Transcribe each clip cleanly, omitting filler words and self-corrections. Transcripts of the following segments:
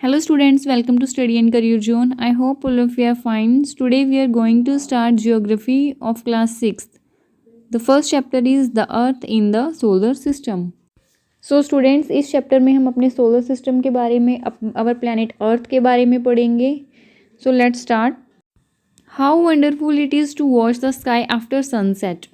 Hello students, welcome to Study and Career Zone. I hope all of you are fine. Today we are going to start Geography of class 6th. The first chapter is the Earth in the Solar System. So students, इस chapter में हम अपने solar system के बारे में our planet Earth के बारे में पढ़ेंगे. So let's start. How wonderful it is to watch the sky after sunset.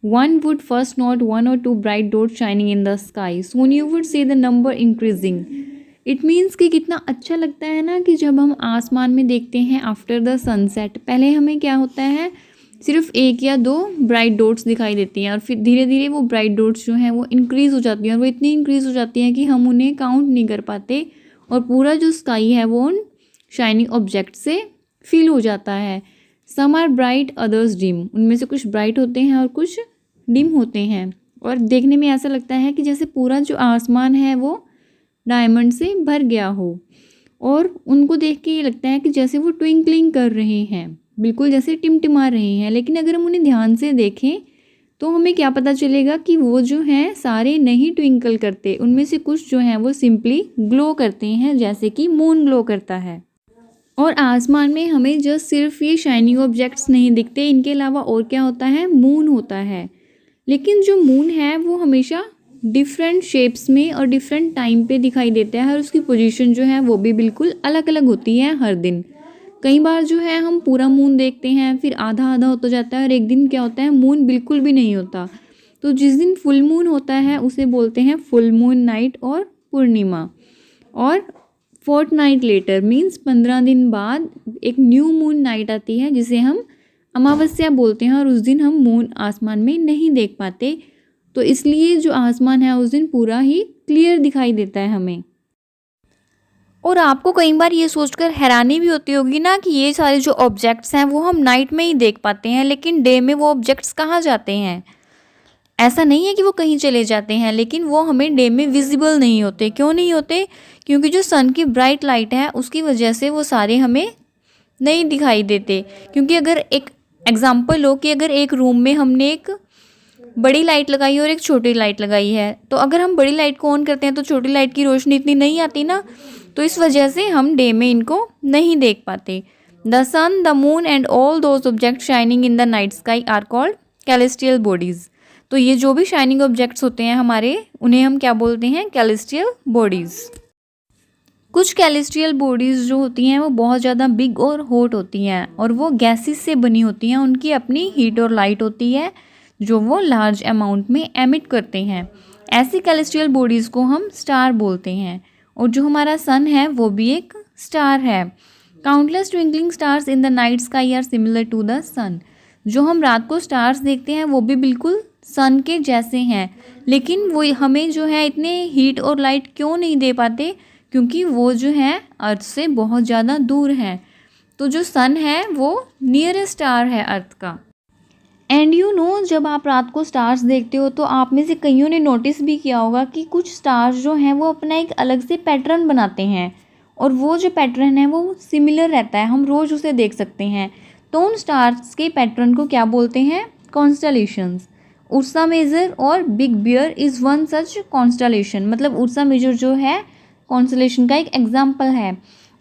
One would first note one or two bright dots shining in the sky. Soon you would see the number increasing. It means कि कितना अच्छा लगता है ना कि जब हम आसमान में देखते हैं आफ्टर द सनसेट. पहले हमें क्या होता है, सिर्फ एक या दो ब्राइट डॉट्स दिखाई देती हैं और फिर धीरे धीरे वो ब्राइट डॉट्स जो हैं वो इंक्रीज़ हो जाती हैं और वो इतनी इंक्रीज़ हो जाती हैं कि हम उन्हें काउंट नहीं कर पाते और पूरा जो स्काई है वो उन शाइनिंग ऑब्जेक्ट से फिल हो जाता है. Some are bright others dim. उनमें से कुछ ब्राइट होते हैं और कुछ डिम होते हैं और देखने में ऐसा लगता है कि जैसे पूरा जो आसमान है वो डायमंड से भर गया हो और उनको देख के ये लगता है कि जैसे वो ट्विंकलिंग कर रहे हैं, बिल्कुल जैसे टिमटिमा रहे हैं. लेकिन अगर हम उन्हें ध्यान से देखें तो हमें क्या पता चलेगा कि वो जो हैं सारे नहीं ट्विंकल करते. उनमें से कुछ जो हैं वो सिंपली ग्लो करते हैं, जैसे कि मून ग्लो करता है. और आसमान में हमें जस्ट सिर्फ ये शाइनिंग ऑब्जेक्ट्स नहीं दिखते, इनके अलावा और क्या होता है, मून होता है. लेकिन जो मून है वो हमेशा डिफरेंट शेप्स में और डिफरेंट टाइम पे दिखाई देता है और उसकी पोजीशन जो है वो भी बिल्कुल अलग अलग होती है हर दिन. कई बार जो है हम पूरा मून देखते हैं, फिर आधा आधा होता जाता है और एक दिन क्या होता है, मून बिल्कुल भी नहीं होता. तो जिस दिन फुल मून होता है उसे बोलते हैं फुल मून नाइट और पूर्णिमा. और फोर्टनाइट लेटर मीन्स 15 दिन बाद एक न्यू मून नाइट आती है जिसे हम अमावस्या बोलते हैं और उस दिन हम मून आसमान में नहीं देख पाते. तो इसलिए जो आसमान है उस दिन पूरा ही क्लियर दिखाई देता है हमें. और आपको कई बार ये सोचकर हैरानी भी होती होगी ना कि ये सारे जो ऑब्जेक्ट्स हैं वो हम नाइट में ही देख पाते हैं, लेकिन डे में वो ऑब्जेक्ट्स कहाँ जाते हैं. ऐसा नहीं है कि वो कहीं चले जाते हैं, लेकिन वो हमें डे में विजिबल नहीं होते. क्यों नहीं होते? क्योंकि जो सन की ब्राइट लाइट है उसकी वजह से वो सारे हमें नहीं दिखाई देते. क्योंकि अगर एक एग्जाम्पल हो कि अगर एक रूम में हमने एक बड़ी लाइट लगाई और एक छोटी लाइट लगाई है, तो अगर हम बड़ी लाइट को ऑन करते हैं तो छोटी लाइट की रोशनी इतनी नहीं आती ना, तो इस वजह से हम डे में इनको नहीं देख पाते. The sun, the moon and all those object shining in the night sky are called celestial bodies. तो ये जो भी शाइनिंग ऑब्जेक्ट्स होते हैं हमारे, उन्हें हम क्या बोलते हैं, कैलेस्टियल बॉडीज़. कुछ कैलेस्टियल बॉडीज़ जो होती हैं वो बहुत ज़्यादा बिग और हॉट होती हैं और वो गैसेस से बनी होती हैं. उनकी अपनी हीट और लाइट होती है जो वो लार्ज अमाउंट में एमिट करते हैं. ऐसी कैलेस्टियल बॉडीज़ को हम स्टार बोलते हैं. और जो हमारा सन है वो भी एक स्टार है. Countless twinkling stars in the night sky are similar to the sun. जो हम रात को स्टार्स देखते हैं वो भी बिल्कुल सन के जैसे हैं, लेकिन वो हमें जो है इतने हीट और लाइट क्यों नहीं दे पाते, क्योंकि वो जो है अर्थ से बहुत ज़्यादा दूर है. तो जो सन है वो नियरेस्ट स्टार है अर्थ का. एंड यू नो, जब आप रात को स्टार्स देखते हो तो आप में से कईयों ने नोटिस भी किया होगा कि कुछ स्टार्स जो हैं वो अपना एक अलग से पैटर्न बनाते हैं और वो जो पैटर्न है वो सिमिलर रहता है, हम रोज़ उसे देख सकते हैं. तो उन स्टार्स के पैटर्न को क्या बोलते हैं, कॉन्स्टलेशंस. उर्सा मेजर और big bear is one such constellation. मतलब उर्सा मेजर जो है कॉन्स्टलेशन का एक एग्जाम्पल है.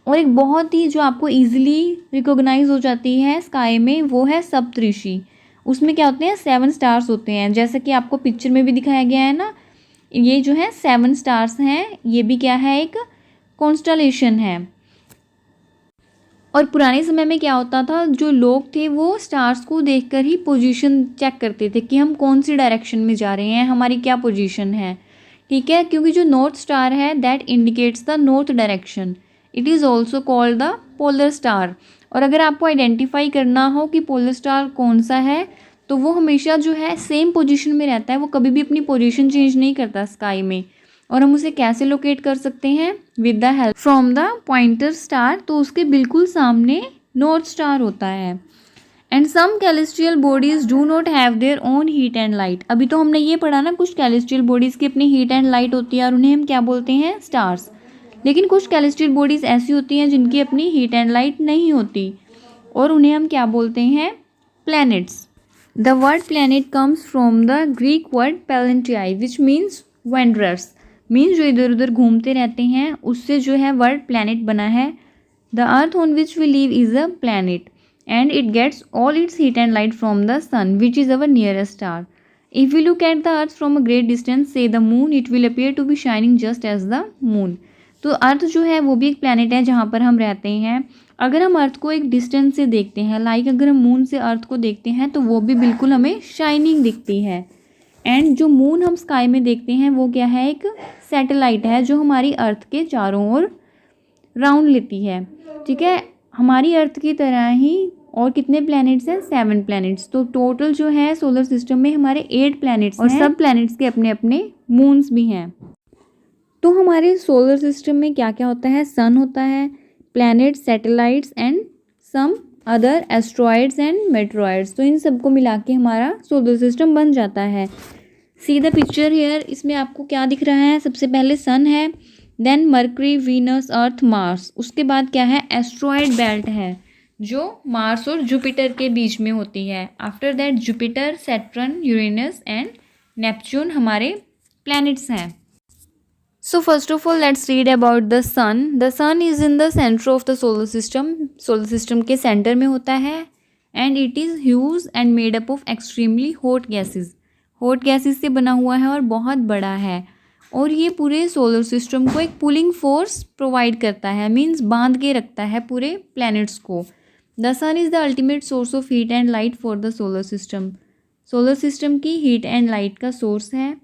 और एक बहुत ही जो आपको ईजिली रिकोगनाइज हो जाती है स्काई में वो है सप्तऋषि. उसमें क्या होते हैं, 7 स्टार्स होते हैं, जैसे कि आपको पिक्चर में भी दिखाया गया है ना. ये जो है 7 स्टार्स हैं, ये भी क्या है, एक कॉन्स्टलेशन है. और पुराने समय में क्या होता था, जो लोग थे वो स्टार्स को देखकर ही पोजीशन चेक करते थे कि हम कौन सी डायरेक्शन में जा रहे हैं, हमारी क्या पोजीशन है. ठीक है, क्योंकि जो नॉर्थ स्टार है that indicates the north direction. It is also called the polar star. और अगर आपको आइडेंटिफाई करना हो कि पोलर स्टार कौन सा है, तो वो हमेशा जो है सेम पोजीशन में रहता है, वो कभी भी अपनी पोजीशन चेंज नहीं करता स्काई में. और हम उसे कैसे लोकेट कर सकते हैं, with the help from the pointer star. तो उसके बिल्कुल सामने नॉर्थ स्टार होता है. And some celestial bodies do not have their own heat and light. अभी तो हमने ये पढ़ा ना, कुछ कैलेस्टियल बॉडीज़ की अपनी हीट एंड लाइट होती है और उन्हें हम क्या बोलते हैं, स्टार्स. लेकिन कुछ कैलेस्टियल बॉडीज़ ऐसी होती हैं जिनकी अपनी हीट एंड लाइट नहीं होती और उन्हें हम क्या बोलते हैं, planets. The word planet comes from the Greek word palantii, which means wanderers. Means जो इधर उधर घूमते रहते हैं, उससे जो है वर्ड प्लैनेट बना है। The earth on which we live is a planet and it gets all its heat and light from the sun, which is our nearest star. If we look at the earth from a great distance, say the moon, it will appear to be shining just as the moon. तो अर्थ जो है वो भी एक planet है जहाँ पर हम रहते हैं। अगर हम अर्थ को एक डिस्टेंस से देखते हैं, लाइक अगर हम मून से अर्थ को देखते हैं तो वो भी बिल्कुल हमें शाइनिंग दिखती है। एंड जो मून हम स्काई में देखते हैं वो क्या है, एक सैटेलाइट है जो हमारी अर्थ के चारों ओर राउंड लेती है। ठीक है, हमारी अर्थ की तरह ही और कितने प्लैनेट्स हैं, 7 प्लैनेट्स। तो टोटल जो है सोलर सिस्टम में हमारे 8 प्लैनेट्स और सब प्लैनेट्स के अपने अपने मून्स भी हैं। तो हमारे सोलर सिस्टम में क्या क्या होता है, सन होता है, planets, satellites and some other asteroids and meteoroids. तो इन सबको मिला के हमारा सोलर सिस्टम बन जाता है। सी द पिक्चर हियर, इसमें आपको क्या दिख रहा है, सबसे पहले सन है, then mercury, Venus, Earth, Mars. उसके बाद क्या है, एस्ट्रॉयड बेल्ट है जो मार्स और जुपिटर के बीच में होती है। After that Jupiter, Saturn, Uranus and Neptune हमारे प्लैनेट्स हैं। So first of all let's read about the sun. The sun is in the centre of the solar system. Solar system के centre में होता है and it is huge and made up of extremely hot gases. Hot gases से बना हुआ है और बहुत बड़ा है, और ये पूरे सोलर सिस्टम को एक पुलिंग फोर्स प्रोवाइड करता है, मीन्स बांध के रखता है पूरे प्लैनेट्स को। The sun is the ultimate source of heat and light for the solar system. Solar system की हीट एंड लाइट का सोर्स है,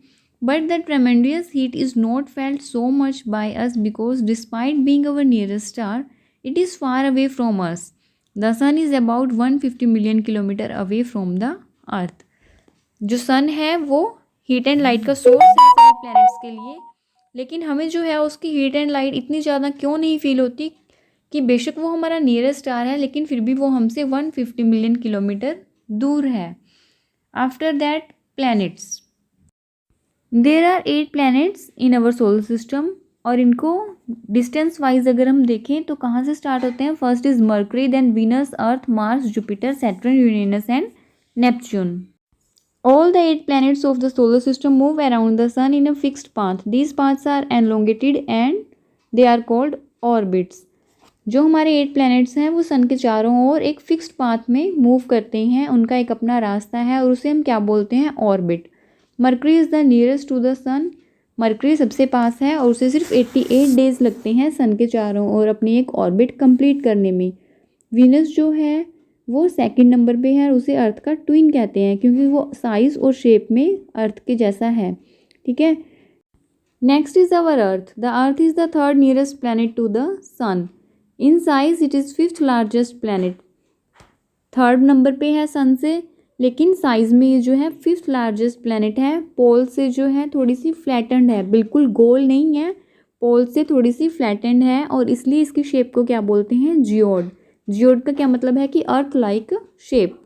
but the tremendous heat is not felt so much by us because despite being our nearest star it is far away from us. The sun is about 150 million kilometre away from the earth. जो sun है वो heat and light का source है सभी planets के लिए, लेकिन हमें जो है उसकी हीट एंड लाइट इतनी ज़्यादा क्यों नहीं फील होती कि बेशक वो हमारा नियरेस्ट स्टार है लेकिन फिर भी वो हमसे 150 मिलियन किलोमीटर दूर है। After that planets, there are 8 planets in our solar system, और इनको डिस्टेंस वाइज अगर हम देखें तो कहाँ से स्टार्ट होते हैं, first is Mercury, then Venus, Earth, Mars, Jupiter, Saturn, Uranus and Neptune. All the 8 planets of the solar system move around the sun in a fixed path. These paths are elongated and they are called orbits. जो हमारे 8 planets हैं वो सन के चारों ओर एक fixed path में move करते हैं, उनका एक अपना रास्ता है और उसे हम क्या बोलते हैं, orbit. Mercury is the nearest to the sun. Mercury सबसे पास है और उसे सिर्फ 88 डेज लगते हैं सन के चारों ओर अपनी एक ऑर्बिट कंप्लीट करने में। वीनस जो है वो सेकंड नंबर पे है और उसे अर्थ का ट्विन कहते हैं क्योंकि वो साइज़ और शेप में अर्थ के जैसा है। ठीक है, next is our earth. The earth is the third nearest planet to the sun. In size it is 5th largest planet. Third number पे है सन से, लेकिन साइज़ में ये जो है 5th लार्जेस्ट प्लैनेट है। पोल से जो है थोड़ी सी फ्लैटेंड है, बिल्कुल गोल नहीं है, पोल से थोड़ी सी फ्लैटेंड है और इसलिए इसकी शेप को क्या बोलते हैं, जियोड। जियोड का क्या मतलब है कि earth like shape.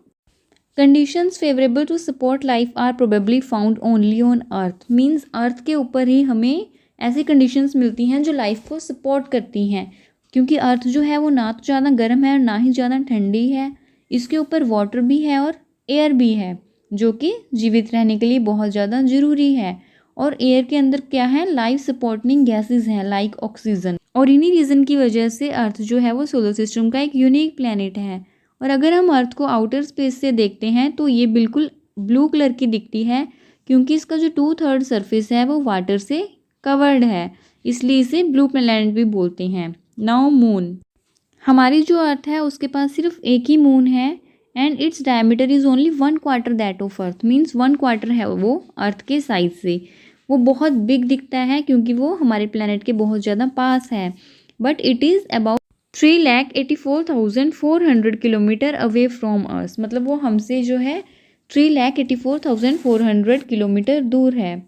Conditions favourable to support life are probably found only on earth. Means earth के ऊपर ही हमें ऐसी कंडीशंस मिलती हैं जो लाइफ को सपोर्ट करती हैं, क्योंकि अर्थ जो है वो ना तो ज़्यादा गर्म है और ना ही ज़्यादा ठंडी है। इसके ऊपर वाटर भी है और एयर भी है जो कि जीवित रहने के लिए बहुत ज़्यादा ज़रूरी है। और एयर के अंदर क्या है, लाइफ सपोर्टिंग गैसेज हैं लाइक ऑक्सीजन। और इन्हीं रीज़न की वजह से अर्थ जो है वो सोलर सिस्टम का एक यूनिक प्लैनेट है। और अगर हम अर्थ को आउटर स्पेस से देखते हैं तो ये बिल्कुल ब्लू कलर की दिखती है क्योंकि इसका जो 2/3 सरफेस है वो वाटर से कवर्ड है, इसलिए इसे ब्लू प्लैनेट भी बोलते हैं। नाउ मून, हमारी जो अर्थ है उसके पास सिर्फ एक ही मून है and its diameter is only 1/4 that of earth. Means 1/4 है वो अर्थ के साइज से। वो बहुत बिग दिखता है क्योंकि वो हमारे प्लैनेट के बहुत ज़्यादा पास है, but it is about 3,84,400 kilometre away from earth. मतलब वो हमसे जो है 3,84,400 किलोमीटर दूर है।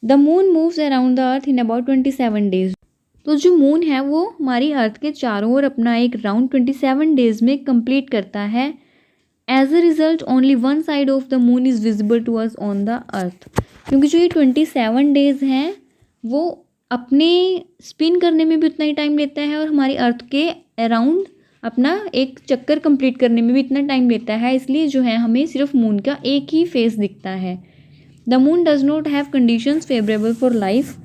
The moon moves around the earth in about 27 days. तो जो मून है वो हमारी अर्थ के चारों ओर अपना एक राउंड 27 डेज में कंप्लीट करता है। As a result only one side of the moon is visible to us on the earth. क्योंकि जो ये 27 डेज हैं वो अपने स्पिन करने में भी उतना ही टाइम लेता है और हमारी अर्थ के अराउंड अपना एक चक्कर कंप्लीट करने में भी इतना टाइम लेता है, इसलिए जो है हमें सिर्फ मून का एक ही फेस दिखता है। The moon does not have conditions favourable for life.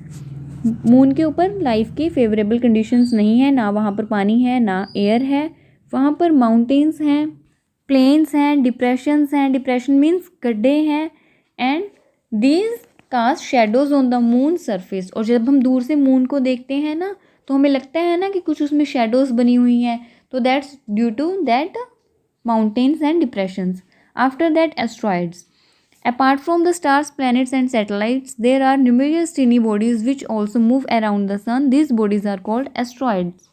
Moon के ऊपर लाइफ के फेवरेबल कंडीशंस नहीं है, ना वहाँ पर पानी है ना एयर है। वहाँ पर माउंटेन्स हैं, प्लेन्स हैं, डिप्रेशंस हैं, डिप्रेशन मीन्स गड्ढे हैं, and these cast shadows on the moon surface. और जब हम दूर से मून को देखते हैं ना तो हमें लगता है ना कि कुछ उसमें शेडोज बनी हुई हैं, तो that's due to that mountains and depressions. After that asteroids. Apart from the stars, planets and satellites, there are numerous tiny bodies which also move around the sun. These bodies are called asteroids.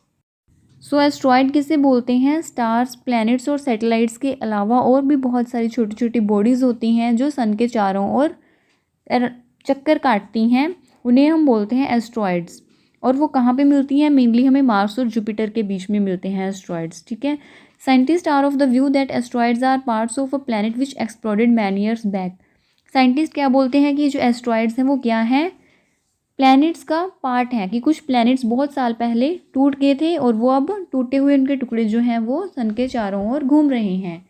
So asteroid किसे बोलते हैं? Stars, planets और satellites के अलावा और भी बहुत सारी छोटी छोटी बॉडीज़ होती हैं जो सन के चारों ओर चक्कर काटती हैं, उन्हें हम बोलते हैं एस्ट्रॉइड्स। और वो कहाँ पे मिलती हैं? मेनली हमें मार्स और जुपिटर के बीच में मिलते हैं एस्ट्रॉइड्स, ठीक है। Scientist are of the view that asteroids are parts of a planet which exploded many years back. Scientist क्या बोलते हैं कि जो एस्ट्रॉइड्स हैं वो क्या हैं? प्लैनेट्स का पार्ट है, कि कुछ प्लैनेट्स बहुत साल पहले टूट गए थे और वो अब टूटे हुए उनके टुकड़े जो हैं वो सन के चारों ओर घूम रहे हैं।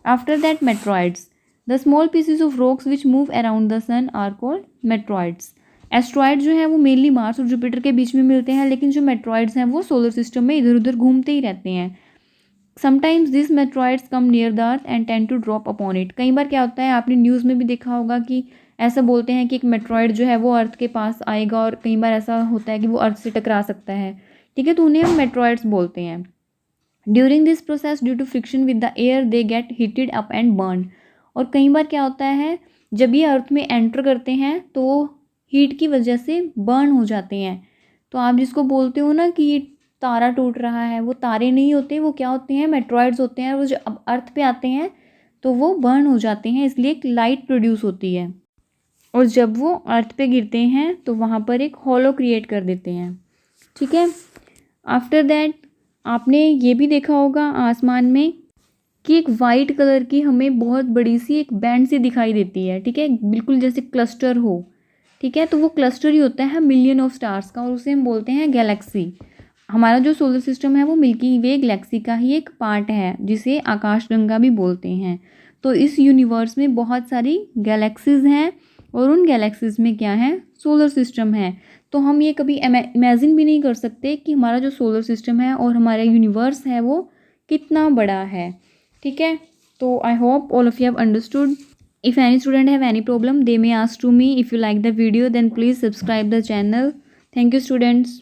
After that meteoroids. The small pieces of rocks which move around the sun are called meteoroids. Asteroid जो है वो मेनली मार्स और जुपिटर के बीच में मिलते हैं, लेकिन जो मेट्रॉइड्स हैं वो सोलर सिस्टम में इधर उधर घूमते ही रहते हैं। Sometimes this meteoroids come near the earth and tend to drop upon it. कई बार क्या होता है, आपने न्यूज़ में भी देखा होगा कि ऐसा बोलते हैं कि एक मेट्रॉइड जो है वो अर्थ के पास आएगा, और कई बार ऐसा होता है कि वो अर्थ से टकरा सकता है, ठीक है, तो उन्हें हम मेट्रॉइड्स बोलते हैं। During this process due to friction with the air they get heated up and burn. और कई बार क्या होता है, जब ये अर्थ में एंटर करते हैं तो हीट की वजह से बर्न हो जाते हैं। तो आप जिसको बोलते हो ना कि ये तारा टूट रहा है, वो तारे नहीं होते, वो क्या होते हैं? मेट्रॉइड्स होते हैं। वो जब अर्थ पे आते हैं तो वो बर्न हो जाते हैं, इसलिए एक लाइट प्रोड्यूस होती है, और जब वो अर्थ पे गिरते हैं तो वहाँ पर एक हॉलो क्रिएट कर देते हैं, ठीक है। आफ्टर दैट आपने ये भी देखा होगा आसमान में कि एक वाइट कलर की हमें बहुत बड़ी सी एक बैंड सी दिखाई देती है, ठीक है, बिल्कुल जैसे क्लस्टर हो, ठीक है, तो वो क्लस्टर ही होता है मिलियन ऑफ स्टार्स का, और उसे हम बोलते हैं गैलेक्सी। हमारा जो सोलर सिस्टम है वो मिल्की वे गैलेक्सी का ही एक पार्ट है, जिसे आकाशगंगा भी बोलते हैं। तो इस यूनिवर्स में बहुत सारी गैलेक्सीज हैं, और उन गैलेक्सीज में क्या है? सोलर सिस्टम है। तो हम ये कभी इमेजिन भी नहीं कर सकते कि हमारा जो सोलर सिस्टम है और हमारा यूनिवर्स है वो कितना बड़ा है, ठीक है। तो I hope all of you have understood. If any student have any problem they may ask to me. If you like the video then please subscribe the channel. Thank you students.